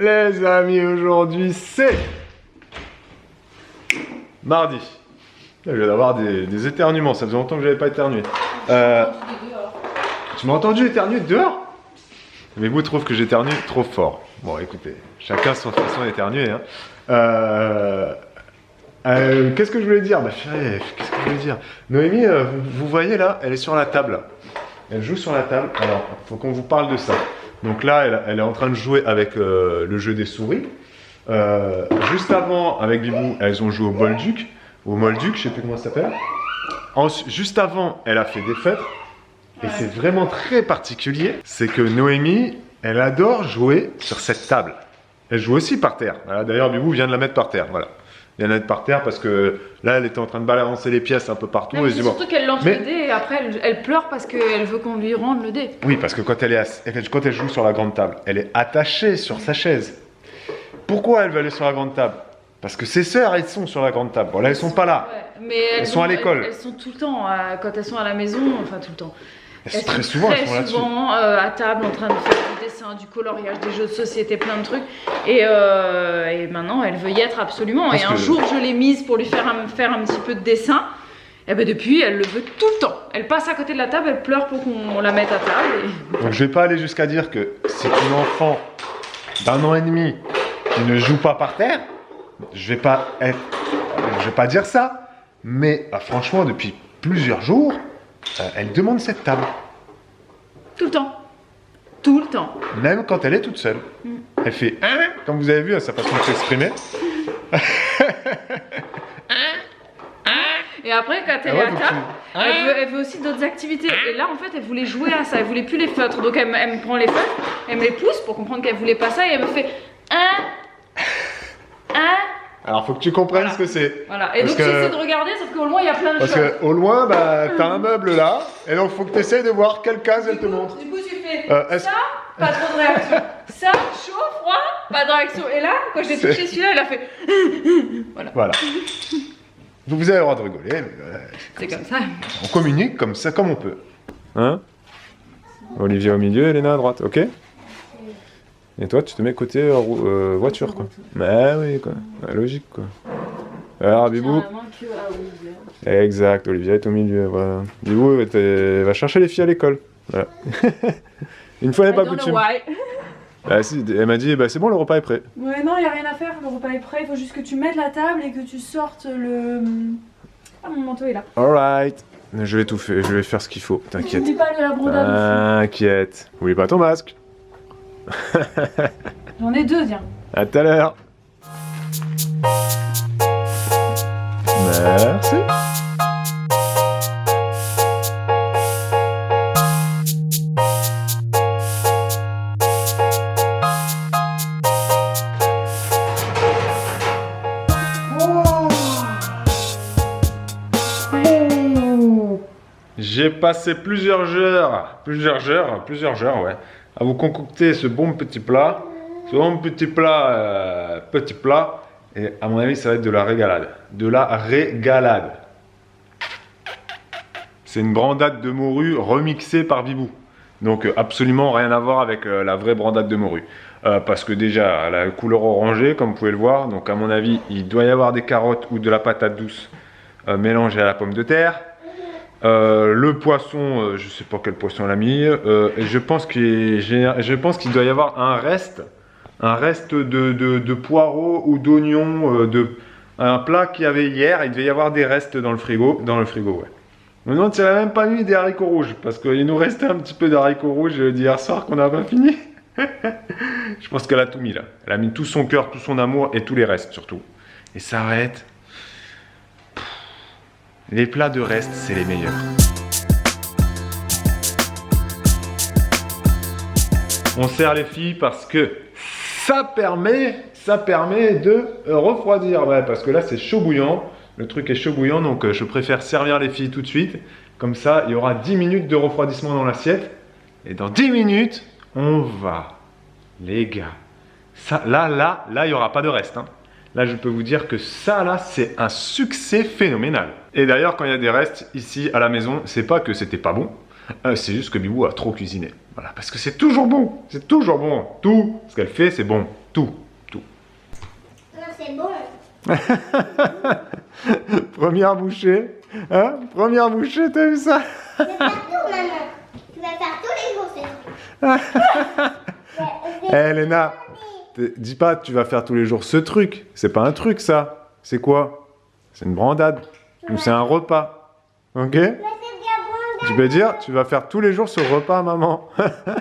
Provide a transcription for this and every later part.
Les amis, aujourd'hui c'est mardi. Je viens d'avoir des éternuements, ça faisait longtemps que j'avais pas éternué. Tu m'as entendu éternuer dehors? Mais vous trouvez que j'éternue trop fort. Bon, écoutez, chacun son façon d'éternuer. Hein. Qu'est-ce que je voulais dire? Bah, qu'est-ce que je voulais dire? Noémie, vous voyez là, elle est sur la table. Elle joue sur la table. Alors, il faut qu'on vous parle de ça. Donc là, elle est en train de jouer avec le jeu des souris. Juste avant, avec Bibou, elles ont joué au Bolduc. Au Molduc, je sais plus comment ça s'appelle. Juste avant, elle a fait des fêtes. Et c'est vraiment très particulier. C'est que Noémie, elle adore jouer sur cette table. Elle joue aussi par terre. Voilà, d'ailleurs, Bibou vient de la mettre par terre. Voilà. Il vient de la mettre par terre parce que là, elle était en train de balancer les pièces un peu partout. Non, c'est surtout qu'elle lance le dé et après, elle pleure parce qu'elle veut qu'on lui rende le dé. Oui, parce que quand elle joue sur la grande table, elle est attachée sur sa chaise. Pourquoi elle veut aller sur la grande table? Parce que ses sœurs, elles sont sur la grande table. Bon, là, elles sont pas là. Ouais, mais elles sont à l'école. Elles sont tout le temps, quand elles sont à la maison, enfin tout le temps. Très souvent, elles sont là-dessus. À table, en train de faire du dessin, du coloriage, des jeux de société, plein de trucs. Et maintenant, elle veut y être absolument. Et un jour, je l'ai mise pour lui faire un petit peu de dessin. Et ben depuis, elle le veut tout le temps. Elle passe à côté de la table, elle pleure pour qu'on la mette à table. Et... Donc, je vais pas aller jusqu'à dire que c'est une enfant d'1 an et demi qui ne joue pas par terre. Je vais pas dire ça. Mais franchement, depuis plusieurs jours, elle demande cette table. Tout le temps. Tout le temps. Même quand elle est toute seule. Elle fait « hein » comme vous avez vu à sa façon de s'exprimer. Et après, quand elle est à table, elle veut aussi d'autres activités. Et là, en fait, elle voulait jouer à ça. Elle voulait plus les feutres. Donc, elle me prend les feutres, elle me les pousse pour comprendre qu'elle voulait pas ça. Et elle me fait « hein ». Alors, faut que tu comprennes ce que c'est. Voilà, et donc j'essaie de regarder, sauf qu'au loin, il y a plein de choses. Parce qu'au loin, bah, t'as un meuble là, et donc faut que tu essaies de voir quelle case elle te montre. Du coup, tu fais ça, pas trop de réaction. Ça, chaud, froid, pas de réaction. Et là, quand j'ai touché celui-là, elle a fait voilà. Vous avez le droit de rigoler, mais c'est comme ça. On communique comme ça, comme on peut. Hein? Olivier au milieu, Elena à droite, ok? Et toi, tu te mets côté voiture, quoi. Bah oui, quoi. Ouais, logique, quoi. Alors, Bibou. Exact, Olivier est au milieu, voilà. Bibou va chercher les filles à l'école. Voilà. Une fois n'est pas coutume. Ah, si, elle m'a dit, bah, c'est bon, le repas est prêt. Ouais, non, il n'y a rien à faire, le repas est prêt. Il faut juste que tu mettes la table et que tu sortes le... Ah, mon manteau est là. Alright. Je vais tout faire, je vais faire ce qu'il faut, t'inquiète. N'oublie pas de la brodade aussi. T'inquiète. Oublie pas ton masque. J'en ai 2, tiens. À tout à l'heure. Merci. J'ai passé plusieurs heures, ouais, à vous concocter ce bon petit plat. Petit plat, et à mon avis, ça va être de la régalade. De la régalade. C'est une brandade de morue remixée par Bibou. Donc, absolument rien à voir avec la vraie brandade de morue. Parce que déjà, elle a la couleur orangée, comme vous pouvez le voir. Donc, à mon avis, il doit y avoir des carottes ou de la patate douce mélangée à la pomme de terre. Le poisson, je sais pas quel poisson elle a mis. Et je pense qu'il doit y avoir un reste de poireaux ou d'oignons, un plat qu'il y avait hier. Il devait y avoir des restes dans le frigo, ouais. Je me demande si elle a même pas mis des haricots rouges, parce qu'il nous restait un petit peu d'haricots rouges d'hier soir qu'on n'a pas fini. Je pense qu'elle a tout mis là. Elle a mis tout son cœur, tout son amour et tous les restes surtout. Et ça va être... Les plats de reste, c'est les meilleurs. On sert les filles parce que ça permet de refroidir. Ouais, parce que là, c'est chaud bouillant. Le truc est chaud bouillant, donc je préfère servir les filles tout de suite. Comme ça, il y aura 10 minutes de refroidissement dans l'assiette. Et dans 10 minutes, on va, les gars, ça, là, il n'y aura pas de reste. Hein. Là, je peux vous dire que ça, là, c'est un succès phénoménal. Et d'ailleurs, quand il y a des restes ici à la maison, c'est pas que c'était pas bon. C'est juste que Bibou a trop cuisiné. Voilà, parce que c'est toujours bon. C'est toujours bon. Tout ce qu'elle fait, c'est bon. Tout. Non, c'est bon. Première bouchée. Hein? Première bouchée, t'as vu ça? Tu vas faire tout, maman. Tu vas faire tous les jours ce truc. Eh, Léna, dis pas tu vas faire tous les jours ce truc. C'est pas un truc, ça. C'est quoi? C'est une brandade. Ou c'est un repas. Ok? Mais c'est bien brandade. Tu peux dire, tu vas faire tous les jours ce repas, maman. C'est bien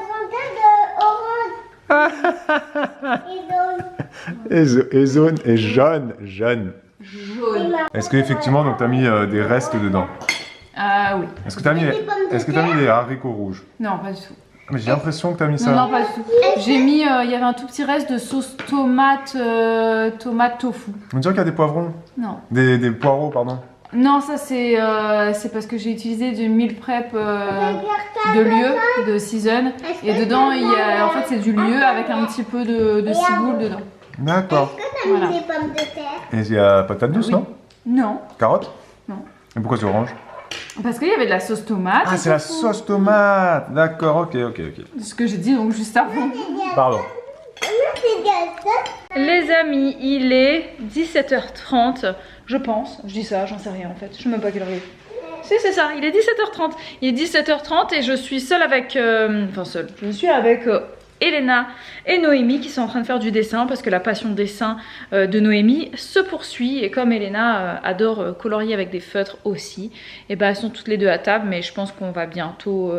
brandade orange. Et zone et jaune. Jaune. Est-ce qu'effectivement, donc t'as mis des restes dedans? Ah oui. Est-ce que t'as mis des haricots rouges? Non, pas du tout. Mais j'ai l'impression que t'as mis ça. Non, pas du tout. J'ai mis, il y avait un tout petit reste de sauce tomate, tomate tofu. On dirait qu'il y a des poivrons. Non. Des poireaux, pardon. Non, ça c'est parce que j'ai utilisé du meal prep de lieu, de season. Et dedans, en fait, c'est du lieu avec un petit peu de ciboule dedans. D'accord. Est-ce que t'as Voilà. mis des pommes de terre? Et il y a patate douce, Oui. non? Non. Carotte? Non. Et pourquoi c'est orange? Parce qu'il y avait de la sauce tomate. Ah, c'est la sauce tomate. D'accord, ok. Ce que j'ai dit donc juste avant. Pardon. C'est bien ça. Les amis, il est 17h30, je pense. Je dis ça, j'en sais rien en fait. Je sais même pas quelle heure il est. Si, c'est ça, il est 17h30. Il est 17h30 et je suis seule avec... seule. Je suis avec Elena et Noémie qui sont en train de faire du dessin parce que la passion dessin de Noémie se poursuit. Et comme Elena adore colorier avec des feutres aussi, et ben elles sont toutes les deux à table. Mais je pense qu'on va bientôt...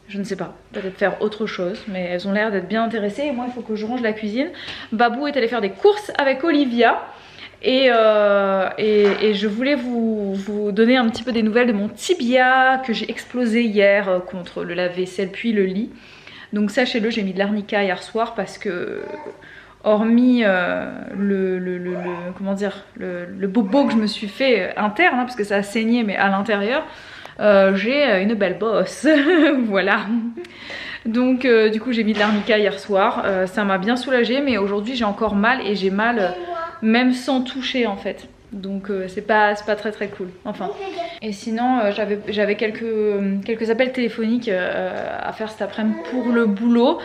je ne sais pas, peut-être faire autre chose, mais elles ont l'air d'être bien intéressées. Et moi, il faut que je range la cuisine. Babou est allé faire des courses avec Olivia. Et je voulais vous donner un petit peu des nouvelles de mon tibia que j'ai explosé hier contre le lave-vaisselle puis le lit. Donc sachez-le, j'ai mis de l'arnica hier soir parce que... Hormis le bobo que je me suis fait interne, hein, parce que ça a saigné mais à l'intérieur, j'ai une belle bosse. Voilà. Donc du coup j'ai mis de l'arnica hier soir, ça m'a bien soulagée, mais aujourd'hui j'ai encore mal et j'ai mal même sans toucher en fait. Donc c'est pas très cool. Enfin. Et sinon j'avais quelques appels téléphoniques à faire cet après-midi pour le boulot.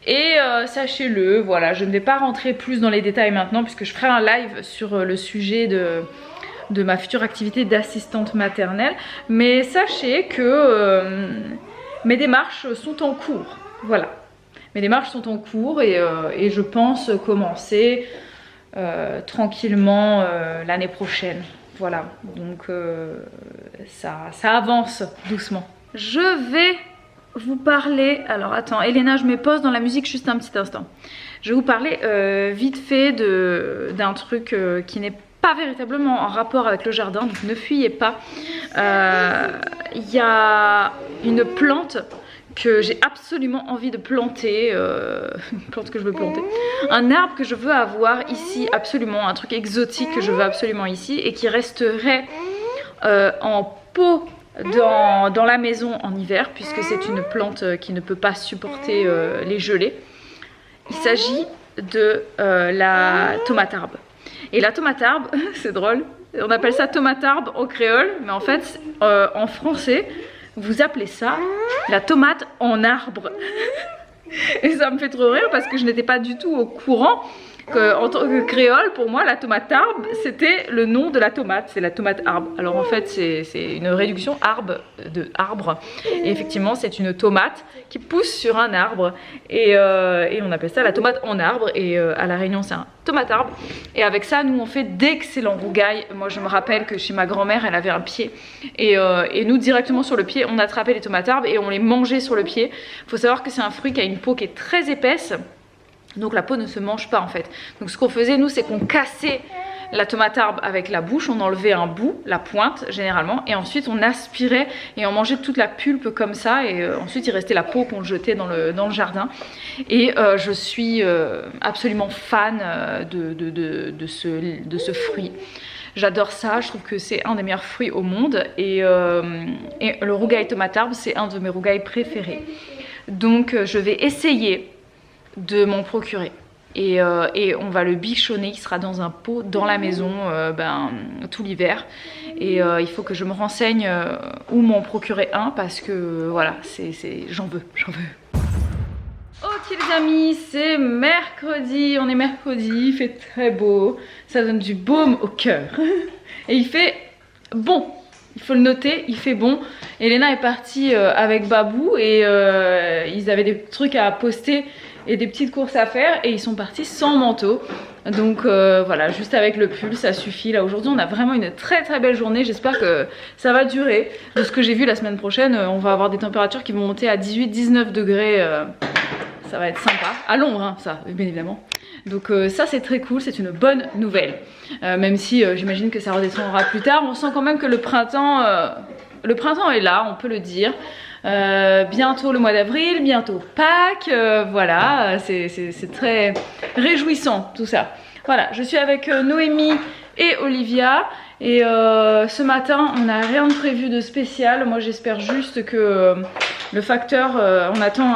Et sachez-le, voilà, je ne vais pas rentrer plus dans les détails maintenant puisque je ferai un live sur le sujet de ma future activité d'assistante maternelle. Mais sachez que mes démarches sont en cours. Voilà. Mes démarches sont en cours et je pense commencer tranquillement l'année prochaine. Voilà. Donc ça avance doucement. Je vais vous parler... Alors attends, Elena, je me pose dans la musique juste un petit instant. Je vais vous parler vite fait d'un truc qui n'est pas véritablement en rapport avec le jardin, donc ne fuyez pas. Il y a une plante que j'ai absolument envie de planter, une plante que je veux planter, un arbre que je veux avoir ici absolument, un truc exotique que je veux absolument ici et qui resterait en pot dans la maison en hiver puisque c'est une plante qui ne peut pas supporter les gelées. Il s'agit de la tomate arbre. Et la tomate arbre, c'est drôle, on appelle ça tomate arbre au créole, mais en fait en français vous appelez ça la tomate en arbre. Et ça me fait trop rire parce que je n'étais pas du tout au courant qu'en tant que créole, pour moi, la tomate arbre, c'était le nom de la tomate, c'est la tomate arbre. Alors en fait, c'est une réduction arbre de arbre. Et effectivement, c'est une tomate qui pousse sur un arbre. Et on appelle ça la tomate en arbre. Et à La Réunion, c'est un tomate arbre. Et avec ça, nous, on fait d'excellents rougails. Moi, je me rappelle que chez ma grand-mère, elle avait un pied. Et nous, directement sur le pied, on attrapait les tomates arbres et on les mangeait sur le pied. Il faut savoir que c'est un fruit qui a une peau qui est très épaisse. Donc la peau ne se mange pas en fait. Donc ce qu'on faisait nous, c'est qu'on cassait la tomate arbre avec la bouche, on enlevait un bout, la pointe généralement, et ensuite on aspirait et on mangeait toute la pulpe comme ça, et ensuite il restait la peau qu'on jetait dans le jardin. Et je suis absolument fan de ce fruit. J'adore ça, je trouve que c'est un des meilleurs fruits au monde, et le rougail tomate arbre, c'est un de mes rougails préférés. Donc je vais essayer de m'en procurer et on va le bichonner, il sera dans un pot dans la maison tout l'hiver, et il faut que je me renseigne où m'en procurer un parce que voilà, j'en veux. Ok les amis, c'est mercredi, on est mercredi, il fait très beau, ça donne du baume au cœur. Et il fait bon, il faut le noter, il fait bon. Elena est partie avec Babou et ils avaient des trucs à poster et des petites courses à faire et ils sont partis sans manteau. Donc voilà, juste avec le pull ça suffit. Là aujourd'hui on a vraiment une très très belle journée, j'espère que ça va durer. De ce que j'ai vu la semaine prochaine, on va avoir des températures qui vont monter à 18-19 degrés. Ça va être sympa, à l'ombre hein, ça bien évidemment. Donc ça c'est très cool, c'est une bonne nouvelle. Même si j'imagine que ça redescendra plus tard, on sent quand même que le printemps est là, on peut le dire. Bientôt le mois d'avril, bientôt Pâques, voilà, c'est très réjouissant tout ça. Voilà, je suis avec Noémie et Olivia et ce matin on n'a rien de prévu de spécial. Moi j'espère juste que le facteur, on attend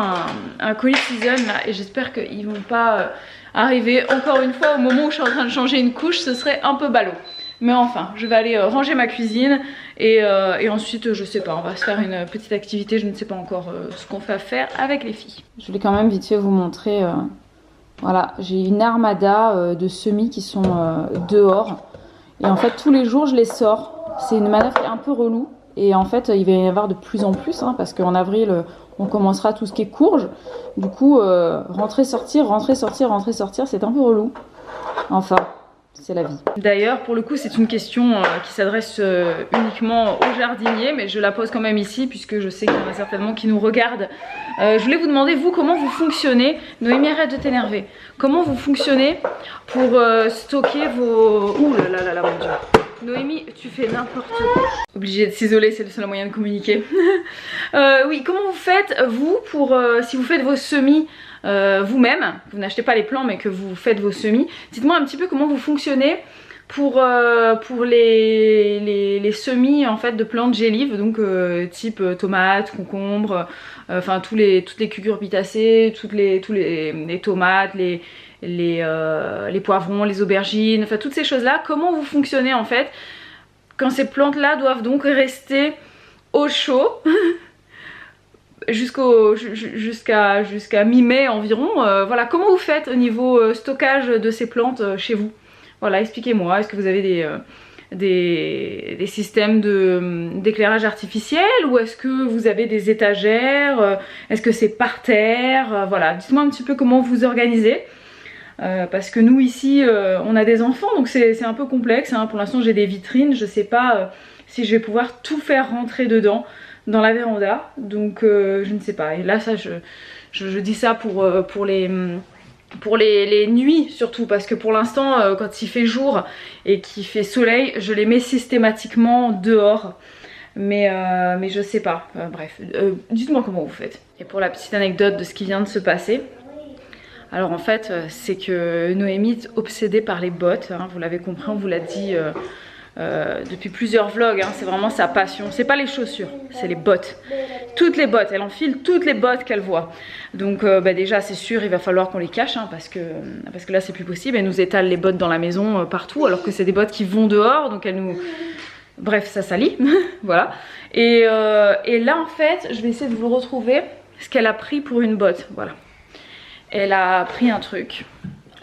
un colis season là, et j'espère qu'ils vont pas arriver encore une fois au moment où je suis en train de changer une couche, ce serait un peu ballot. Mais enfin, je vais aller ranger ma cuisine et ensuite, je sais pas, on va se faire une petite activité. Je ne sais pas encore ce qu'on fait à faire avec les filles. Je voulais quand même vite fait vous montrer. Voilà, j'ai une armada de semis qui sont dehors. Et en fait, tous les jours, je les sors. C'est une manœuvre qui est un peu relou. Et en fait, il va y en avoir de plus en plus, hein, parce qu'en avril, on commencera tout ce qui est courge. Du coup, rentrer, sortir, c'est un peu relou. Enfin... c'est la vie. D'ailleurs, pour le coup, c'est une question qui s'adresse uniquement aux jardiniers, mais je la pose quand même ici, puisque je sais qu'il y en a certainement qui nous regardent. Je voulais vous demander, vous, comment vous fonctionnez. Noémie, arrête de t'énerver. Comment vous fonctionnez pour stocker vos... Ouh là là là là, mon Dieu. Noémie, tu fais n'importe quoi. Obligée de s'isoler, c'est le seul moyen de communiquer. Oui, comment vous faites, vous, pour... si vous faites vos semis... vous-même, vous n'achetez pas les plants mais que vous faites vos semis, dites-moi un petit peu comment vous fonctionnez pour les semis en fait de plantes gélives, donc type tomates, concombres, enfin toutes les cucurbitacées, toutes les tomates, les poivrons, les aubergines, enfin toutes ces choses là. Comment vous fonctionnez en fait quand ces plantes là doivent donc rester au chaud jusqu'à mi-mai environ. Voilà, comment vous faites au niveau stockage de ces plantes chez vous? Voilà, expliquez-moi. Est-ce que vous avez des systèmes d'éclairage artificiel ou est-ce que vous avez des étagères? Est-ce que c'est par terre? Voilà, dites-moi un petit peu comment vous organisez. Parce que nous ici on a des enfants donc c'est un peu complexe hein. Pour l'instant j'ai des vitrines, je sais pas si je vais pouvoir tout faire rentrer dedans dans la véranda, donc je ne sais pas. Et là ça je dis ça pour les nuits surtout, parce que pour l'instant quand il fait jour et qu'il fait soleil je les mets systématiquement dehors, mais je sais pas. Bref, dites-moi comment vous faites. Et pour la petite anecdote de ce qui vient de se passer, alors en fait c'est que Noémie est obsédée par les bottes hein, vous l'avez compris, on vous l'a dit depuis plusieurs vlogs hein, c'est vraiment sa passion. C'est pas les chaussures, c'est les bottes, toutes les bottes, elle enfile toutes les bottes qu'elle voit. Donc déjà c'est sûr il va falloir qu'on les cache hein, parce que là c'est plus possible. Elle nous étale les bottes dans la maison partout alors que c'est des bottes qui vont dehors, donc elle nous... Bref, ça salit. Voilà. Et là en fait je vais essayer de vous retrouver ce qu'elle a pris pour une botte. Voilà, elle a pris un truc,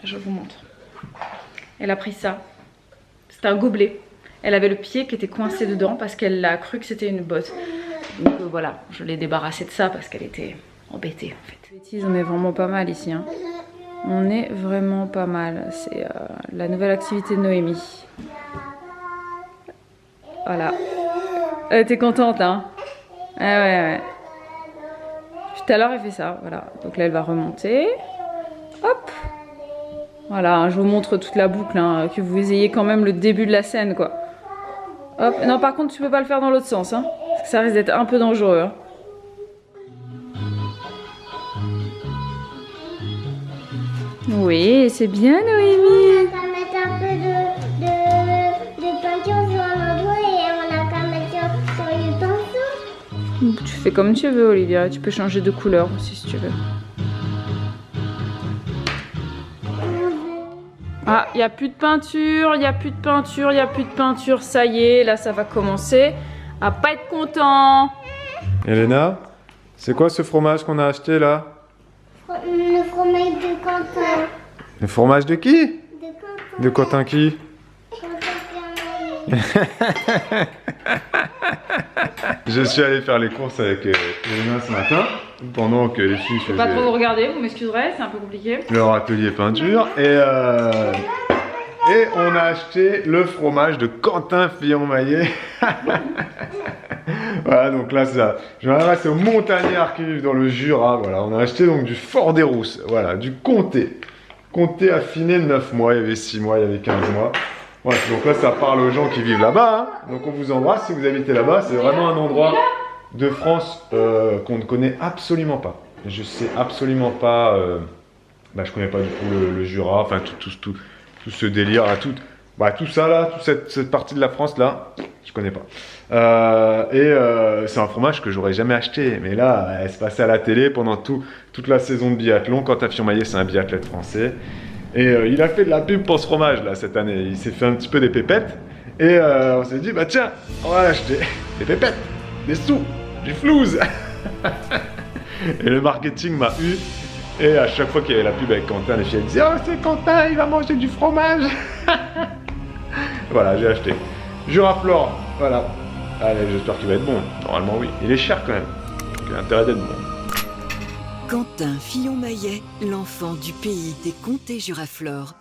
je vous montre. Elle a pris ça, c'est un gobelet. Elle avait le pied qui était coincé dedans parce qu'elle a cru que c'était une botte. Donc voilà, je l'ai débarrassée de ça parce qu'elle était embêtée en fait. Bêtise, on est vraiment pas mal ici hein. On est vraiment pas mal. C'est la nouvelle activité de Noémie. Voilà. T'es contente hein? Ah ouais. Tout à l'heure elle fait ça, voilà. Donc là elle va remonter. Hop. Voilà, je vous montre toute la boucle, hein, que vous ayez quand même le début de la scène quoi. Hop, non par contre tu peux pas le faire dans l'autre sens hein, parce que ça risque d'être un peu dangereux hein. Oui, c'est bien Noémie. On va mettre un peu de peinture sur un endroit et on a qu'à mettre sur le pinceau. Tu fais comme tu veux Olivia, tu peux changer de couleur aussi si tu veux. Ah, il n'y a plus de peinture, il n'y a plus de peinture, il n'y a plus de peinture, ça y est, là ça va commencer à pas être content. Elena, c'est quoi ce fromage qu'on a acheté là? Le fromage de Quentin. Le fromage de qui? De Quentin. De Quentin qui? Quentin Firmaillet. Je suis allé faire les courses avec Elena ce matin, pendant que les filles Faut pas trop vous faisaient regarder, vous m'excuserez, c'est un peu compliqué. leur atelier peinture. Et on a acheté le fromage de Quentin Fillon-Maillet. Voilà, donc là, je m'adresse aux montagnards qui vivent dans le Jura. Voilà, on a acheté donc du Fort des Rousses, voilà, du Comté. Comté affiné de 9 mois, il y avait 6 mois, il y avait 15 mois. Voilà, donc là, ça parle aux gens qui vivent là-bas. Hein. Donc on vous embrasse si vous habitez là-bas. C'est vraiment un endroit de France qu'on ne connaît absolument pas. Je sais absolument pas. Je connais pas du tout le Jura, enfin tout ce délire, là, tout ça là, toute cette partie de la France là, je connais pas. C'est un fromage que j'aurais jamais acheté, mais là, elle se passait à la télé pendant toute la saison de biathlon. Quentin Fillon-Maillet, c'est un biathlète français. Et il a fait de la pub pour ce fromage là cette année. Il s'est fait un petit peu des pépettes. Et on s'est dit, bah tiens, on va acheter des pépettes, des sous, du flouze. Et le marketing m'a eu. Et à chaque fois qu'il y avait la pub avec Quentin, les filles elles disaient, oh c'est Quentin, il va manger du fromage. Voilà, j'ai acheté. Juraflore, voilà. Allez, j'espère qu'il va être bon. Normalement oui. Il est cher quand même. Donc il a intérêt d'être bon. Quentin Fillon-Maillet, l'enfant du pays des comtés Juraflore.